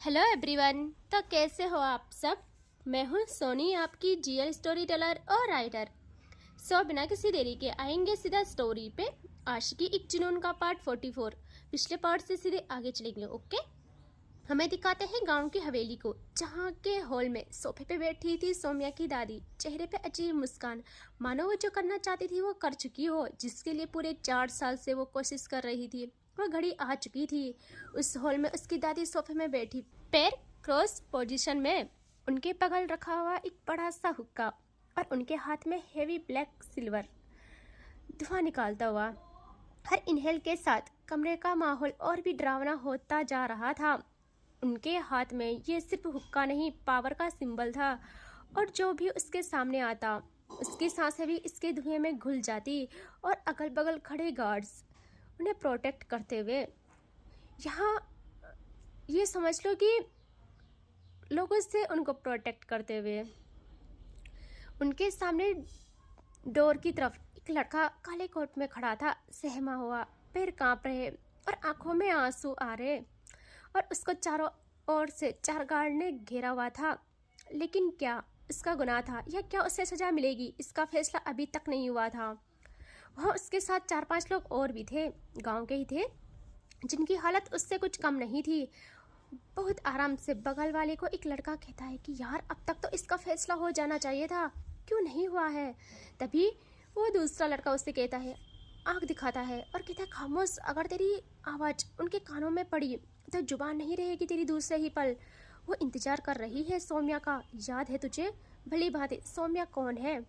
Hello everyone. तो कैसे हो आप सब। मैं हूँ सोनी, आपकी जीएल स्टोरी टेलर और राइटर। बिना किसी देरी के आएंगे सीधा स्टोरी पे। आशिकी एक जुनून का पार्ट 44। पिछले पार्ट से सीधे आगे चलेंगे। ओके, हमें दिखाते हैं गांव की हवेली को, जहाँ के हॉल में सोफे पे बैठी थी सौम्या की दादी। चेहरे पे अजीब मुस्कान, मानो वो जो करना चाहती थी वो कर चुकी हो, जिसके लिए पूरे 4 साल से वो कोशिश कर रही थी। वो घड़ी आ चुकी थी। उस हॉल में उसकी दादी सोफे में बैठी, पैर क्रॉस पोजीशन में, उनके बगल रखा हुआ एक बड़ा सा हुक्का और उनके हाथ में हेवी ब्लैक सिल्वर धुआं निकालता हुआ। हर इनहेल के साथ कमरे का माहौल और भी डरावना होता जा रहा था। उनके हाथ में ये सिर्फ हुक्का नहीं, पावर का सिंबल था, और जो भी उसके सामने आता उसकी सांसें भी इसके धुएं में घुल जाती। और अगल बगल खड़े गार्ड्स उन्हें प्रोटेक्ट करते हुए, यहाँ ये समझ लो कि लोगों से उनको प्रोटेक्ट करते हुए, उनके सामने डोर की तरफ एक लड़का काले कोट में खड़ा था, सहमा हुआ, पैर कांप रहे और आंखों में आंसू आ रहे, और उसको चारों ओर से 4 गार्ड ने घेरा हुआ था। लेकिन क्या इसका गुनाह था या क्या उसे सजा मिलेगी, इसका फैसला अभी तक नहीं हुआ था। वहाँ उसके साथ 4-5 लोग और भी थे, गांव के ही थे, जिनकी हालत उससे कुछ कम नहीं थी। बहुत आराम से बगल वाले को एक लड़का कहता है कि यार अब तक तो इसका फैसला हो जाना चाहिए था, क्यों नहीं हुआ है। तभी वो दूसरा लड़का उससे कहता है, आंख दिखाता है और कहता है, खामोश, अगर तेरी आवाज़ उनके कानों में पड़ी तो जुबान नहीं रहेगी तेरी दूसरे ही पल। वो इंतजार कर रही है सौम्या का, याद है तुझे भली भांति सौम्या कौन है।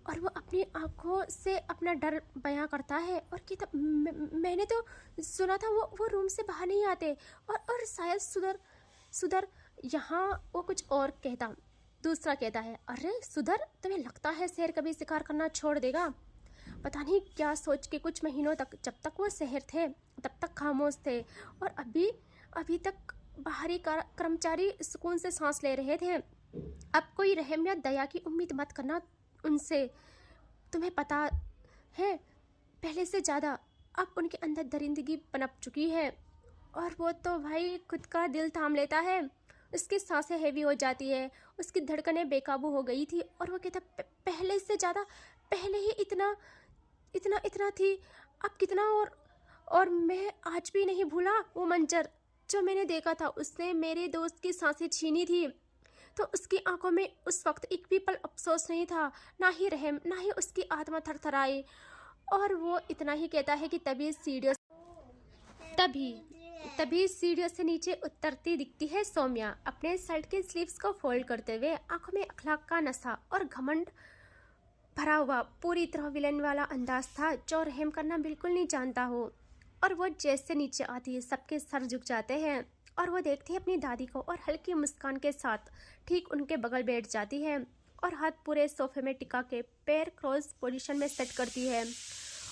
और वो अपनी आंखों से अपना डर बयां करता है और कहता, मैंने तो सुना था वो रूम से बाहर नहीं आते, और शायद सुधर यहाँ वो कुछ और कहता। दूसरा कहता है, अरे सुधर, तुम्हें लगता है शेर कभी शिकार करना छोड़ देगा। पता नहीं क्या सोच के कुछ महीनों तक, जब तक वो शहर थे तब तक खामोश थे, और अभी तक बाहरी कर्मचारी सुकून से सांस ले रहे थे। अब कोई रहम या दया की उम्मीद मत करना उनसे, तुम्हें पता है पहले से ज़्यादा अब उनके अंदर दरिंदगी पनप चुकी है। और वो तो भाई खुद का दिल थाम लेता है, उसकी सांसें हैवी हो जाती है, उसकी धड़कनें बेकाबू हो गई थी। और वो कहता, पहले से ज़्यादा, पहले ही इतना इतना इतना थी, अब कितना। और मैं आज भी नहीं भूला वो मंजर जो मैंने देखा था, उसने मेरे दोस्त की सांसें छीनी थी। तो उसकी आंखों में उस वक्त एक भी पल अफसोस नहीं था, ना ही रहम, ना ही उसकी आत्मा थरथराई। और वो इतना ही कहता है कि तभी सीढ़ियों से नीचे उतरती दिखती है सौम्या, अपने शर्ट के स्लीव्स को फोल्ड करते हुए, आंखों में अखलाक का नशा और घमंड भरा हुआ, पूरी तरह विलन वाला अंदाज था, जो रहम करना बिल्कुल नहीं जानता हो। और वो जैसे नीचे आती है सबके सर झुक जाते हैं, और वो देखती है अपनी दादी को और हल्की मुस्कान के साथ ठीक उनके बगल बैठ जाती है और हाथ पूरे सोफे में टिका के पैर क्रॉस पोजीशन में सेट करती है।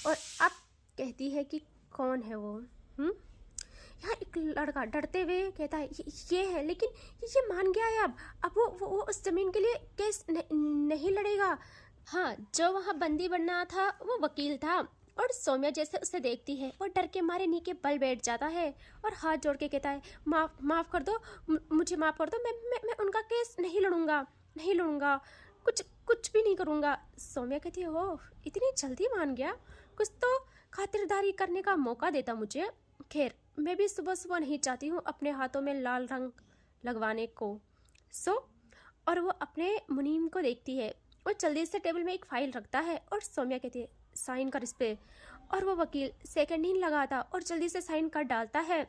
और अब कहती है कि कौन है वो। यहाँ एक लड़का डरते हुए कहता है, ये है, लेकिन ये मान गया है। अब वो उस जमीन के लिए केस नहीं लड़ेगा। हाँ, जो वहाँ बंदी बनना था वो वकील था। और सौम्या जैसे उसे देखती है वो डर के मारे नीचे बल बैठ जाता है और हाथ जोड़ के कहता है, माफ कर दो, मुझे माफ कर दो, मैं उनका केस नहीं लड़ूंगा, कुछ भी नहीं करूंगा। सौम्या कहती है, ओह इतनी जल्दी मान गया, कुछ तो खातिरदारी करने का मौका देता मुझे। खैर, मैं भी सुबह सुबह नहीं चाहती हूँ अपने हाथों में लाल रंग लगवाने को। और वो अपने मुनीम को देखती है, वो जल्दी से टेबल में एक फाइल रखता है और सौम्या कहती है, साइन कर इस पे। और वो वकील सेकंड ही लगाता और जल्दी से साइन कर डालता है।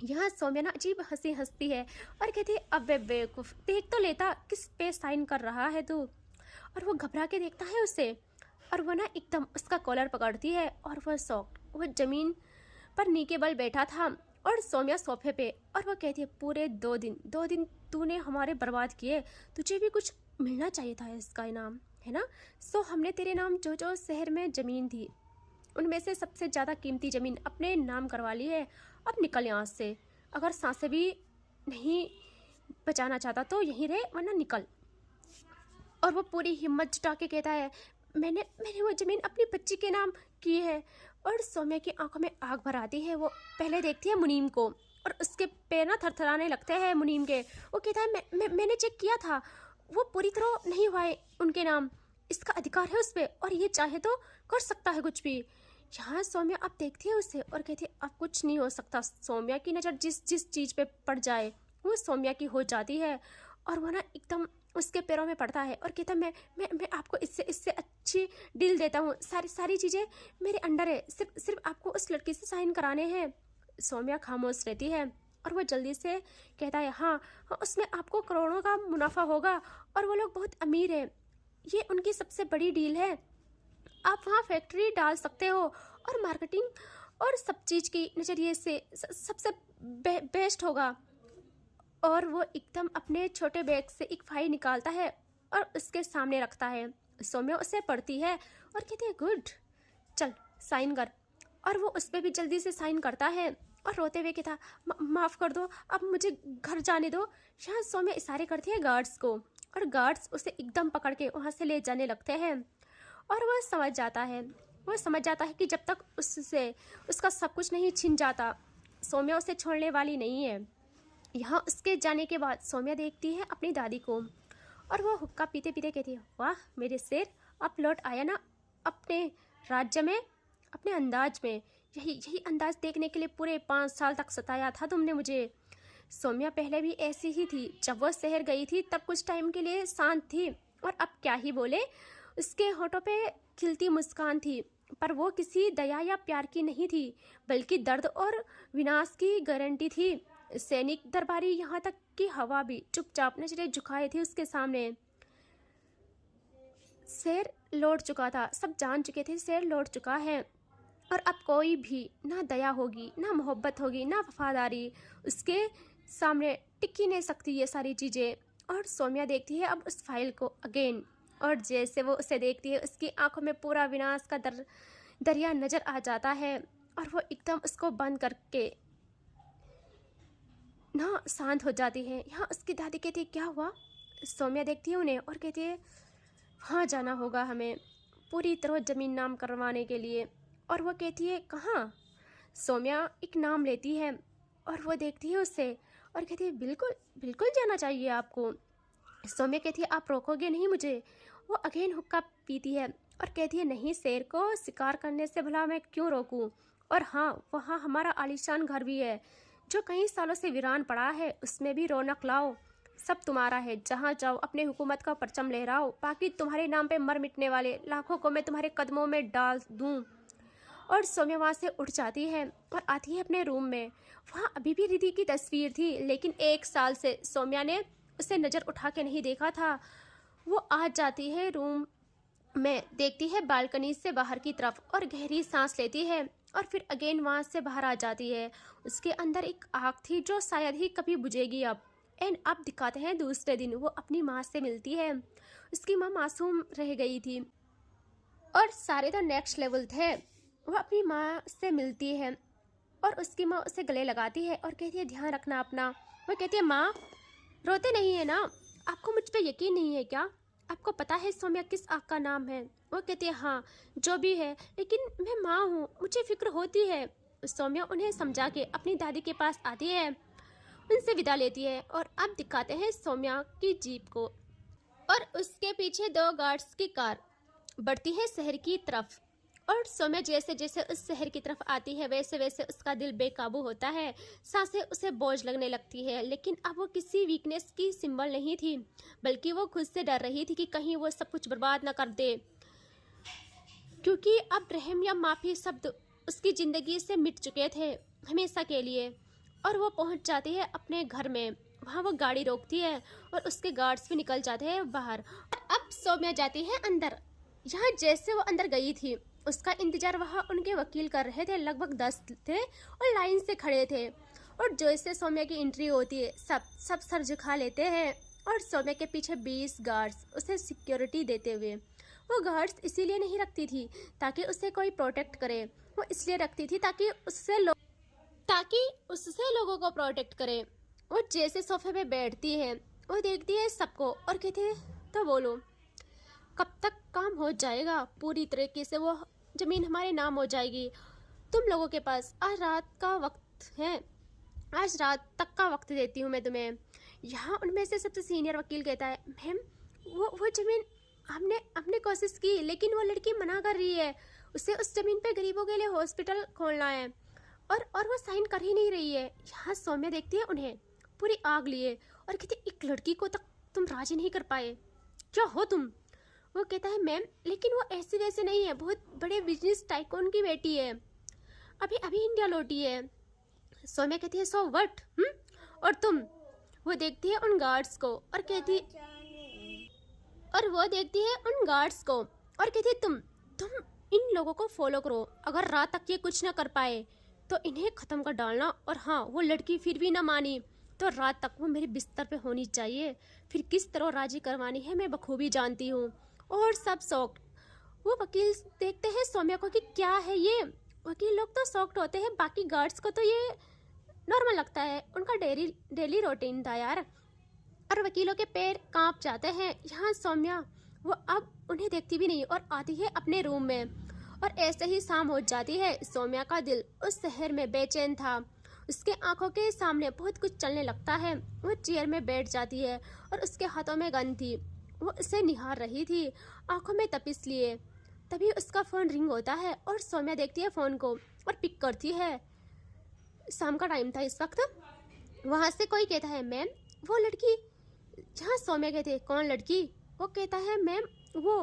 यहाँ सौम्या ना अजीब हंसी हंसती है और कहती है, अबे बेवकूफ, देख तो लेता किस पे साइन कर रहा है तू। और वो घबरा के देखता है उसे, और वो ना एकदम उसका कॉलर पकड़ती है और वह शॉक्ड, वो जमीन पर नीचे बल बैठा था और सौम्या सोफे पे। और वो कहती है, पूरे 2 दिन तूने हमारे बर्बाद किए, तुझे भी कुछ मिलना चाहिए था इसका इनाम, है ना। हमने तेरे नाम जो शहर में ज़मीन थी उनमें से सबसे ज़्यादा कीमती ज़मीन अपने नाम करवा ली है। अब निकल यहाँ से, अगर सांसें भी नहीं बचाना चाहता तो यहीं रहे, वरना निकल। और वो पूरी हिम्मत जुटा के कहता है, मैंने वो ज़मीन अपनी बच्ची के नाम की है। और सौम्या की आंखों में आग भर आती है, वो पहले देखती है मुनीम को और उसके पैर ना थरथराने लगते हैं मुनीम के। वो कहता है मैंने चेक किया था, वो पूरी तरह नहीं हुआ है उनके नाम, इसका अधिकार है उस पर और ये चाहे तो कर सकता है कुछ भी। यहाँ सौम्या अब देखती है उसे और कहती है अब कुछ नहीं हो सकता। सौम्या की नज़र जिस जिस चीज़ पे पड़ जाए वो सौम्या की हो जाती है और वो ना एकदम उसके पैरों में पड़ता है और कहता है मैं आपको इससे अच्छी डील देता हूँ, सारी चीज़ें मेरे अंडर है, सिर्फ आपको उस लड़की से साइन कराने हैं। सौम्या खामोश रहती है और वो जल्दी से कहता है हाँ, उसमें आपको करोड़ों का मुनाफा होगा और वो लोग बहुत अमीर है, ये उनकी सबसे बड़ी डील है। आप वहाँ फैक्ट्री डाल सकते हो और मार्केटिंग और सब चीज़ की नज़रिए से सबसे बेस्ट होगा। और वो एकदम अपने छोटे बैग से एक फाइल निकालता है और उसके सामने रखता है। सौम्या उसे पढ़ती है और कहती है गुड, चल साइन कर। और वो उस पर भी जल्दी से साइन करता है और रोते हुए कहता माफ़ कर दो, अब मुझे घर जाने दो। यहाँ सौम्या इशारे करती है गार्ड्स को और गार्ड्स उसे एकदम पकड़ के वहाँ से ले जाने लगते हैं। और वो समझ जाता है कि जब तक उससे उसका सब कुछ नहीं छिन जाता सौम्या उसे छोड़ने वाली नहीं है। यहाँ उसके जाने के बाद सौम्या देखती है अपनी दादी को और वो हुक्का पीते पीते कहती है वाह मेरे शेर, अब लौट आया ना अपने राज्य में, अपने अंदाज में। यही अंदाज देखने के लिए पूरे 5 साल तक सताया था तुमने मुझे। सौम्या पहले भी ऐसी ही थी, जब वह शहर गई थी तब कुछ टाइम के लिए शांत थी और अब क्या ही बोले, उसके होठों पे खिलती मुस्कान थी, पर वो किसी दया या प्यार की नहीं थी बल्कि दर्द और विनाश की गारंटी थी। सैनिक दरबारी यहाँ तक कि हवा भी चुपचाप नजरें झुकाए थी उसके सामने। शेर लौट चुका था, सब जान चुके थे शेर लौट चुका है और अब कोई भी ना दया होगी, ना मोहब्बत होगी, ना वफादारी, उसके सामने टिक ही नहीं सकती ये सारी चीज़ें। और सौम्या देखती है अब उस फाइल को अगेन और जैसे वो उसे देखती है उसकी आंखों में पूरा विनाश का दरिया नज़र आ जाता है और वो एकदम उसको बंद करके ना शांत हो जाती है। यहाँ उसकी दादी कहती है क्या हुआ? सौम्या देखती है उन्हें और कहती है वहाँ जाना होगा हमें पूरी तरह ज़मीन नाम करवाने के लिए। और वो कहती है कहाँ? सौम्या एक नाम लेती है और वो देखती है उससे और कहती है बिल्कुल बिल्कुल जाना चाहिए आपको। सौम्या कहती है आप रोकोगे नहीं मुझे? वो अगेन हुक्का पीती है और कहती है नहीं, शेर को शिकार करने से भला मैं क्यों रोकूं? और हाँ, वहाँ हमारा आलीशान घर भी है जो कई सालों से वीरान पड़ा है, उसमें भी रौनक लाओ, सब तुम्हारा है, जहाँ जाओ अपने हुकूमत का परचम लहराओ, बाकी तुम्हारे नाम पे मर मिटने वाले लाखों को मैं तुम्हारे कदमों में डाल दूँ। और सौम्या वहाँ से उठ जाती है और आती है अपने रूम में। वहाँ अभी भी रिद्धि की तस्वीर थी, लेकिन 1 साल से सौम्या ने उसे नज़र उठा के नहीं देखा था। वो आ जाती है रूम में, देखती है बालकनी से बाहर की तरफ और गहरी सांस लेती है और फिर अगेन वहाँ से बाहर आ जाती है। उसके अंदर एक आग थी जो शायद ही कभी बुझेगी अब। एंड अब दिखाते हैं दूसरे दिन वो अपनी माँ से मिलती है। उसकी माँ मासूम रह गई थी और सारे तो नेक्स्ट लेवल थे। वो अपनी माँ से मिलती है और उसकी माँ उसे गले लगाती है और कहती है ध्यान रखना अपना। वो कहती है माँ रोते नहीं है ना, आपको मुझ पे यकीन नहीं है क्या? आपको पता है सौम्या किस आग का नाम है? वो कहती है हाँ जो भी है, लेकिन मैं माँ हूँ, मुझे फिक्र होती है। सौम्या उन्हें समझा के अपनी दादी के पास आती है, उनसे विदा लेती है और अब दिखाते हैं सौम्या की जीप को और उसके पीछे 2 गार्ड्स की कार बढ़ती है शहर की तरफ। और सौम्या जैसे जैसे उस शहर की तरफ आती है वैसे वैसे उसका दिल बेकाबू होता है, सांसें उसे बोझ लगने लगती है। लेकिन अब वो किसी वीकनेस की सिंबल नहीं थी, बल्कि वो खुद से डर रही थी कि कहीं वो सब कुछ बर्बाद ना कर दे, क्योंकि अब रहम या माफ़ी शब्द उसकी ज़िंदगी से मिट चुके थे हमेशा के लिए। और वो पहुंच जाती है अपने घर में, वहाँ वो गाड़ी रोकती है और उसके गार्ड्स भी निकल जाते हैं बाहर। और अब सौम्या जाती है अंदर। यहाँ जैसे वो अंदर गई थी उसका इंतजार वहाँ उनके वकील कर रहे थे, लगभग 10 थे और लाइन से खड़े थे। और जैसे सौम्या की एंट्री होती है सब सर झुका लेते हैं और सौम्या के पीछे 20 गार्ड्स उसे सिक्योरिटी देते हुए। वो गार्ड्स इसीलिए नहीं रखती थी ताकि उसे कोई प्रोटेक्ट करे, वो इसलिए रखती थी ताकि उससे लोगों को प्रोटेक्ट करे। वो जैसे सोफे पे बैठती है वो देखती है सबको और कहती है तो बोलो कब तक काम हो जाएगा? पूरी तरीके से वो ज़मीन हमारे नाम हो जाएगी तुम लोगों के पास। आज रात का वक्त है, आज रात तक का वक्त देती हूँ मैं तुम्हें। यहाँ उनमें से सबसे सीनियर वकील कहता है, मैम वो ज़मीन हमने कोशिश की, लेकिन वो लड़की मना कर रही है। उसे उस ज़मीन पे गरीबों के लिए हॉस्पिटल खोलना है और वो साइन कर ही नहीं रही है। यहाँ सौम्या देखती है उन्हें पूरी आग लिए और कहती, एक लड़की को तक तुम राजी नहीं कर पाए, क्या हो तुम? वो कहता है, मैम लेकिन वो ऐसे वैसे नहीं है, बहुत बड़े बिजनेस टाइकून की बेटी है, अभी अभी इंडिया लौटी है। सौम्या कहती है, सो व्हाट? और तुम? वो देखती है उन गार्ड्स को और कहती तुम इन लोगों को फॉलो करो, अगर रात तक ये कुछ ना कर पाए तो इन्हें ख़त्म कर डालना। और हाँ, वो लड़की फिर भी ना मानी तो रात तक वो मेरे बिस्तर पे होनी चाहिए, फिर किस तरह राजी करवानी है मैं बखूबी जानती हूँ। और सब शॉक्ड। वो वकील देखते हैं सौम्या को कि क्या है ये। वकील लोग तो शॉक्ड होते हैं, बाकी गार्ड्स को तो ये नॉर्मल लगता है, उनका डेली रूटीन था यार। और वकीलों के पैर कांप जाते हैं। यहाँ सौम्या वो अब उन्हें देखती भी नहीं और आती है अपने रूम में। और ऐसे ही शाम हो जाती है। सौम्या का दिल उस शहर में बेचैन था। उसके आंखों के सामने बहुत कुछ चलने लगता है। वो चेयर में बैठ जाती है और उसके हाथों में गन थी। वो उसे निहार रही थी, आंखों में तपिश लिए। तभी उसका फ़ोन रिंग होता है और सौम्या देखती है फ़ोन को और पिक करती है। शाम का टाइम था इस वक्त। वहाँ से कोई कहता है, मैम वो लड़की। जहाँ सौम्या कहते हैं, कौन लड़की? वो कहता है, मैम वो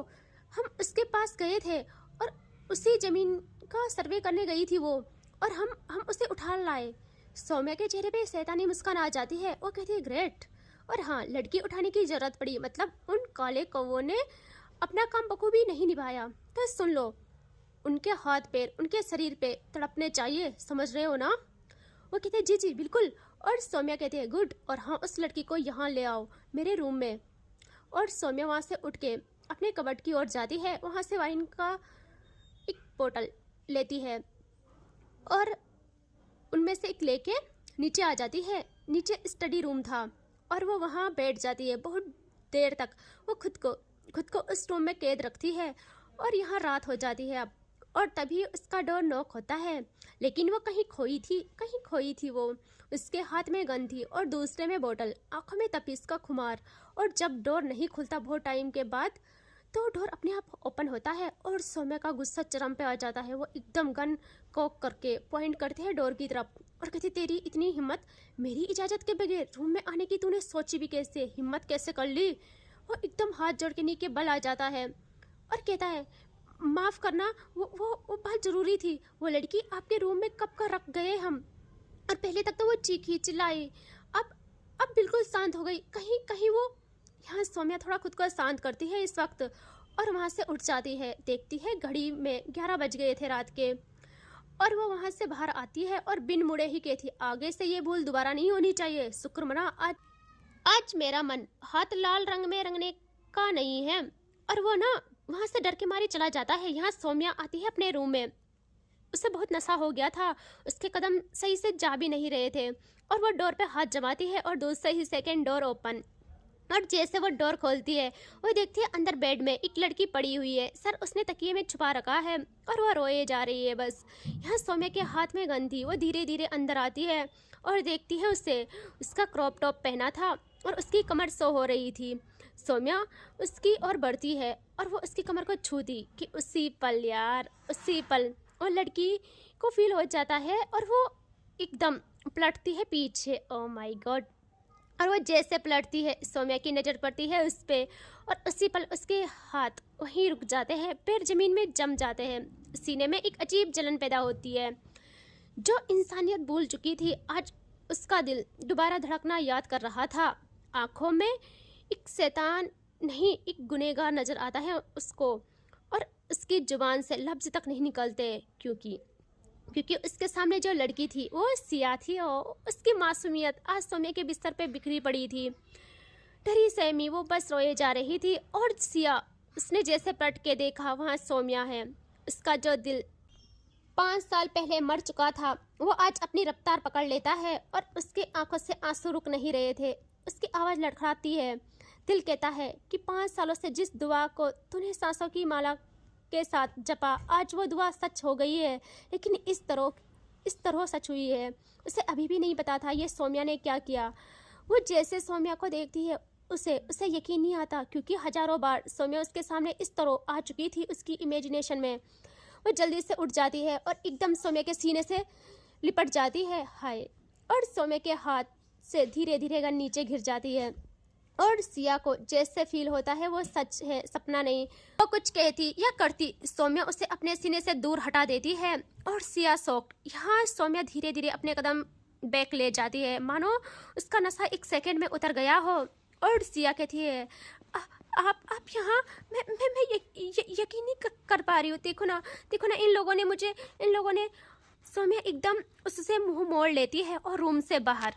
हम उसके पास गए थे और उसी ज़मीन का सर्वे करने गई थी वो, और हम उसे उठा लाए। सौम्या के चेहरे पे शैतानी मुस्कान आ जाती है। वो कहती है, ग्रेट। और हाँ, लड़की उठाने की ज़रूरत पड़ी, मतलब उन काले कौवों ने अपना काम बखूबी नहीं निभाया। तो सुन लो, उनके हाथ पैर उनके शरीर पे तड़पने चाहिए, समझ रहे हो ना? वो कहते हैं, जी जी बिल्कुल। और सौम्या कहती है, गुड। और हाँ, उस लड़की को यहाँ ले आओ मेरे रूम में। और सौम्या वहाँ से उठ के अपने कबर्ड की ओर जाती है। वहाँ से वाइन का एक बोतल लेती है और उनमें से एक लेके नीचे आ जाती है। नीचे स्टडी रूम था और वो वहाँ बैठ जाती है। बहुत देर तक वो खुद को उस रूम में कैद रखती है। और यहाँ रात हो जाती है अब। और तभी उसका डोर नॉक होता है, लेकिन वो कहीं खोई थी वो। उसके हाथ में गन थी और दूसरे में बोतल, आंखों में तपिश का खुमार। और जब डोर नहीं खुलता बहुत टाइम के बाद, तो डोर अपने आप ओपन होता है और सौम्या का गुस्सा चरम पे आ जाता है। वो एकदम गन कॉक करके पॉइंट करते हैं डोर की तरफ और कहती, तेरी इतनी हिम्मत, मेरी इजाज़त के बगैर रूम में आने की तूने सोची भी कैसे, हिम्मत कैसे कर ली? वो एकदम हाथ जोड़ के नीचे बल आ जाता है और कहता है, माफ़ करना, वो बात ज़रूरी थी। वो लड़की आपके रूम में कब का रख गए हम। और पहले तक तो वो चीखी चिल्लाई, अब बिल्कुल शांत हो गई। कहीं वो। यहाँ सौम्या थोड़ा खुद को शांत करती है इस वक्त और वहाँ से उठ जाती है। देखती है घड़ी में 11 बज गए थे रात के। और वो वहाँ से बाहर आती है और बिन मुड़े ही कहती, आगे से ये भूल दोबारा नहीं होनी चाहिए। शुक्र मना, आज मेरा मन हाथ लाल रंग में रंगने का नहीं है। और वो ना वहाँ से डर के मारे चला जाता है। यहाँ सौम्या आती है अपने रूम में। उसे बहुत नशा हो गया था, उसके कदम सही से जा भी नहीं रहे थे। और वो डोर पे हाथ जमाती है और दूसरे ही सेकंड डोर ओपन। और जैसे वो डोर खोलती है, वो देखती है अंदर बेड में एक लड़की पड़ी हुई है। सर उसने तकिए में छुपा रखा है और वो रोए जा रही है बस। यहाँ सौम्या के हाथ में गन थी। वो धीरे धीरे अंदर आती है और देखती है उसे। उसका क्रॉप टॉप पहना था और उसकी कमर शो हो रही थी। सौम्या उसकी ओर बढ़ती है और वो उसकी कमर को छूती कि उसी पल वो लड़की को फील हो जाता है और वो एकदम पलटती है पीछे। Oh my God. और वो जैसे पलटती है, सौम्या की नज़र पड़ती है उस पर और उसी पल उसके हाथ वहीं रुक जाते हैं, पैर ज़मीन में जम जाते हैं। सीने में एक अजीब जलन पैदा होती है। जो इंसानियत भूल चुकी थी, आज उसका दिल दोबारा धड़कना याद कर रहा था। आँखों में एक शैतान नहीं, एक गुनहगार नज़र आता है उसको। और उसकी जुबान से लफ्ज़ तक नहीं निकलते, क्योंकि उसके सामने जो लड़की थी वो सिया थी और उसकी मासूमियत आज सौम्या के बिस्तर पे बिखरी पड़ी थी। डरी सहमी वो बस रोए जा रही थी। और सिया, उसने जैसे पलट के देखा, वहाँ सौम्या है। उसका जो दिल 5 साल पहले मर चुका था, वो आज अपनी रफ्तार पकड़ लेता है और उसकी आंखों से आंसू रुक नहीं रहे थे। उसकी आवाज़ लड़खड़ाती है। दिल कहता है कि 5 सालों से जिस दुआ को तूने सांसों की माला के साथ जपा, आज वो दुआ सच हो गई है। लेकिन इस तरह इस तरह सच हुई है। उसे अभी भी नहीं पता था ये सौम्या ने क्या किया। वो जैसे सौम्या को देखती है उसे यकीन नहीं आता, क्योंकि हजारों बार सौम्या उसके सामने इस तरह आ चुकी थी उसकी इमेजिनेशन में। वो जल्दी से उठ जाती है और एकदम सौम्या के सीने से लिपट जाती है। हाय, और सौम्या के हाथ से धीरे धीरे गन नीचे गिर जाती है और सिया को जैसे फील होता है वो सच है, सपना नहीं। वो कुछ कहती या करती, सौम्या उसे अपने सीने से दूर हटा देती है और सिया शॉक्ड। यहाँ सौम्या धीरे धीरे अपने कदम बैक ले जाती है, मानो उसका नशा एक सेकंड में उतर गया हो। और सिया कहती है, आप यहाँ, मैं यकीन नहीं कर पा रही हूँ। देखो ना इन लोगों ने सौम्या एकदम उससे मुंह मोड़ लेती है और रूम से बाहर।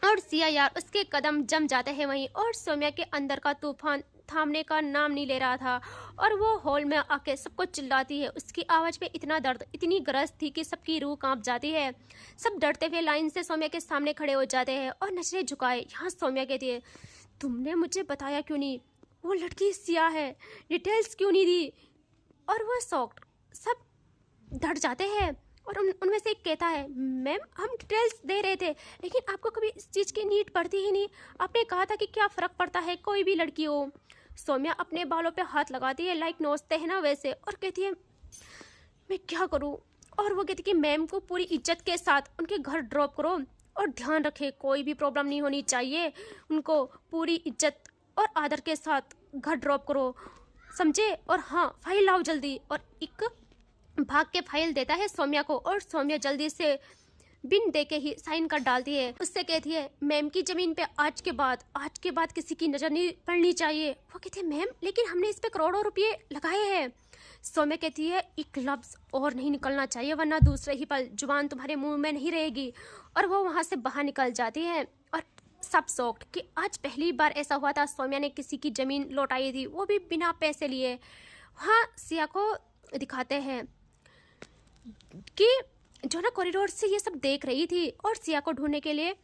और सिया यार उसके कदम जम जाते हैं वहीं, और सौम्या के अंदर का तूफान थामने का नाम नहीं ले रहा था। और वो हॉल में आके सबको चिल्लाती है। उसकी आवाज़ में इतना दर्द, इतनी गरज थी कि सबकी रूह कांप जाती है। सब डरते हुए लाइन से सौम्या के सामने खड़े हो जाते हैं और नजरें झुकाए। यहाँ सौम्या कहती है, तुमने मुझे बताया क्यों नहीं? वो लड़की सिया है, डिटेल्स क्यों नहीं दी? और वो शॉक्ड, सब डर जाते हैं। और उनमें से एक कहता है, मैम हम डिटेल्स दे रहे थे, लेकिन आपको कभी इस चीज़ की नीड पड़ती ही नहीं। आपने कहा था कि क्या फ़र्क पड़ता है कोई भी लड़की हो। सौम्या अपने बालों पे हाथ लगाती है, लाइक नोचते हैं ना वैसे, और कहती है, मैं क्या करूं? और वो कहती कि मैम को पूरी इज्जत के साथ उनके घर ड्रॉप करो और ध्यान रखे कोई भी प्रॉब्लम नहीं होनी चाहिए। उनको पूरी इज्जत और आदर के साथ घर ड्रॉप करो, समझे? और हाँ, फाइल लाओ जल्दी। और एक भाग के फाइल देता है सौम्या को, और सौम्या जल्दी से बिन दे के ही साइन कर डालती है। उससे कहती है, मैम की जमीन पे आज के बाद किसी की नजर नहीं पड़नी चाहिए। वो कहती है, मैम लेकिन हमने इस पे करोड़ों रुपये लगाए हैं। सौम्या कहती है, एक लफ्ज और नहीं निकलना चाहिए, वरना दूसरे ही पल जुबान तुम्हारे मुंह में नहीं रहेगी। और वो वहां से बाहर निकल जाती है। और सब शॉक्ड कि आज पहली बार ऐसा हुआ था सौम्या ने किसी की जमीन लौटाई थी, वो भी बिना पैसे लिए। वहाँ सिया को दिखाते हैं कि जो ना कॉरिडोर से ये सब देख रही थी, और सिया को ढूंढने के लिए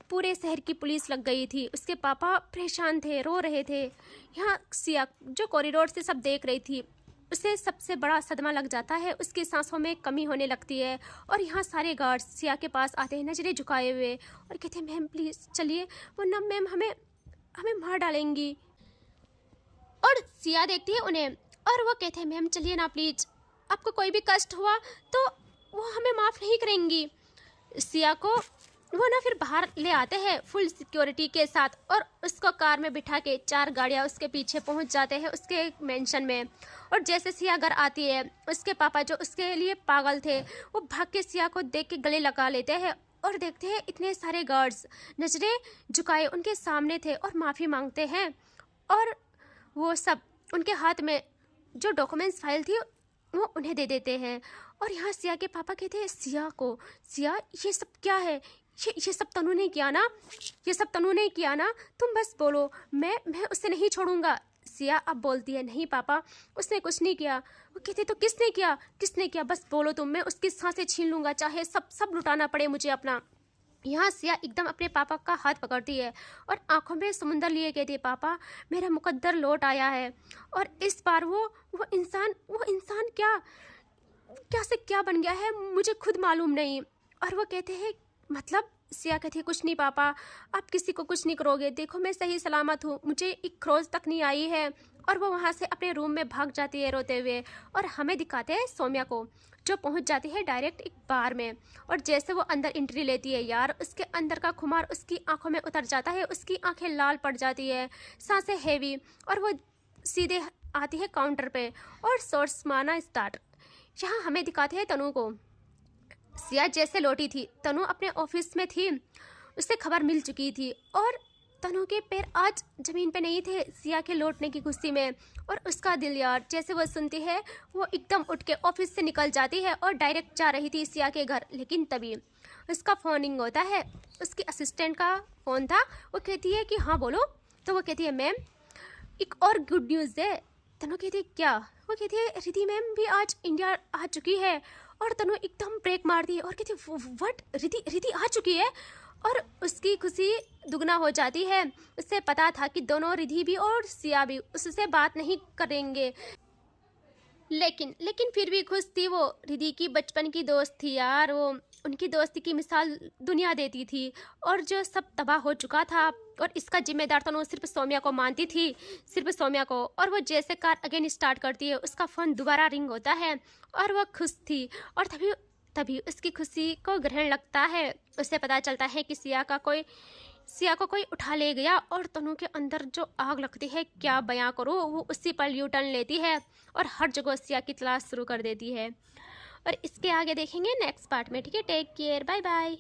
पूरे शहर की पुलिस लग गई थी। उसके पापा परेशान थे, रो रहे थे। यहाँ सिया जो कॉरिडोर से सब देख रही थी, उसे सबसे बड़ा सदमा लग जाता है। उसकी सांसों में कमी होने लगती है। और यहाँ सारे गार्ड्स सिया के पास आते हैं नजरें झुकाए हुए, और कहते हैं, मैम प्लीज़ चलिए, वरना मैम हमें मार डालेंगी। और सिया देखती है उन्हें, और वो कहते हैं, मैम चलिए ना प्लीज़, आपको कोई भी कष्ट हुआ तो वो हमें माफ़ नहीं करेंगी। सिया को वो ना फिर बाहर ले आते हैं फुल सिक्योरिटी के साथ, और उसको कार में बिठा के 4 गाड़ियाँ उसके पीछे पहुंच जाते हैं उसके मेंशन में। और जैसे सिया घर आती है, उसके पापा जो उसके लिए पागल थे, वो भाग के सिया को देख के गले लगा लेते हैं। और देखते हैं इतने सारे गार्ड्स नजरें झुकाए उनके सामने थे और माफ़ी मांगते हैं। और वो सब उनके हाथ में जो डॉक्यूमेंट्स फाइल थी वो उन्हें दे देते हैं। और यहाँ सिया के पापा कहते हैं सिया को, सिया ये सब क्या है? ये सब तनु ने किया ना, ये सब तनु ने किया ना, तुम बस बोलो, मैं उससे नहीं छोड़ूंगा। सिया अब बोलती है, नहीं पापा उसने कुछ नहीं किया। वो कहते, तो किसने किया? बस बोलो तुम, मैं उसकी सांसें छीन लूंगा, चाहे सब लुटाना पड़े मुझे अपना। यहाँ सिया एकदम अपने पापा का हाथ पकड़ती है और आंखों में समुंदर लिए कहती है, पापा मेरा मुकद्दर लौट आया है। और इस बार वो इंसान क्या से क्या बन गया है मुझे खुद मालूम नहीं। और वो कहते हैं, मतलब? सिया कहती है, कुछ नहीं पापा, आप किसी को कुछ नहीं करोगे, देखो मैं सही सलामत हूँ, मुझे एक खरोच तक नहीं आई है। और वो वहाँ से अपने रूम में भाग जाती है रोते हुए। और हमें दिखाते हैं सौम्या को, जो पहुँच जाती है डायरेक्ट एक बार में। और जैसे वो अंदर एंट्री लेती है यार, उसके अंदर का खुमार उसकी आंखों में उतर जाता है, उसकी आंखें लाल पड़ जाती है, सांसें हैवी। और वो सीधे आती है काउंटर पे और शॉट्स मारना स्टार्ट। यहाँ हमें दिखाते हैं तनु को। सिया जैसे लौटी थी, तनु अपने ऑफिस में थी, उसे खबर मिल चुकी थी। और तनु के पैर आज जमीन पे नहीं थे सिया के लौटने की खुशी में। और उसका दिल यार, जैसे वो सुनती है वो एकदम उठ के ऑफिस से निकल जाती है और डायरेक्ट जा रही थी सिया के घर। लेकिन तभी उसका फोनिंग होता है, उसकी असिस्टेंट का फ़ोन था। वो कहती है कि हाँ बोलो। तो वो कहती है, मैम एक और गुड न्यूज़ है। तनु कहती है, क्या? वो कहती है, रिधि मैम भी आज इंडिया आ चुकी है। और तनु एकदम ब्रेक मारती है और कहती है, व्हाट? रिधि आ चुकी है? और उसकी खुशी दुगना हो जाती है। उससे पता था कि दोनों, रिधि भी और सिया भी, उससे बात नहीं करेंगे, लेकिन फिर भी खुश थी वो। रिधि की बचपन की दोस्त थी यार वो, उनकी दोस्ती की मिसाल दुनिया देती थी और जो सब तबाह हो चुका था और इसका जिम्मेदार तनु सिर्फ सौम्या को मानती थी, सिर्फ सौम्या को। और वो जैसे कार अगेन स्टार्ट करती है, उसका फ़ोन दोबारा रिंग होता है और वह खुश थी। और तभी तभी उसकी खुशी को ग्रहण लगता है। उसे पता चलता है कि सिया को कोई उठा ले गया और तनु के अंदर जो आग लगती है क्या बयां करूँ, वो उसी पर यू टर्न लेती है और हर जगह सिया की तलाश शुरू कर देती है। और इसके आगे देखेंगे नेक्स्ट पार्ट में। ठीक है, टेक केयर, बाय बाय।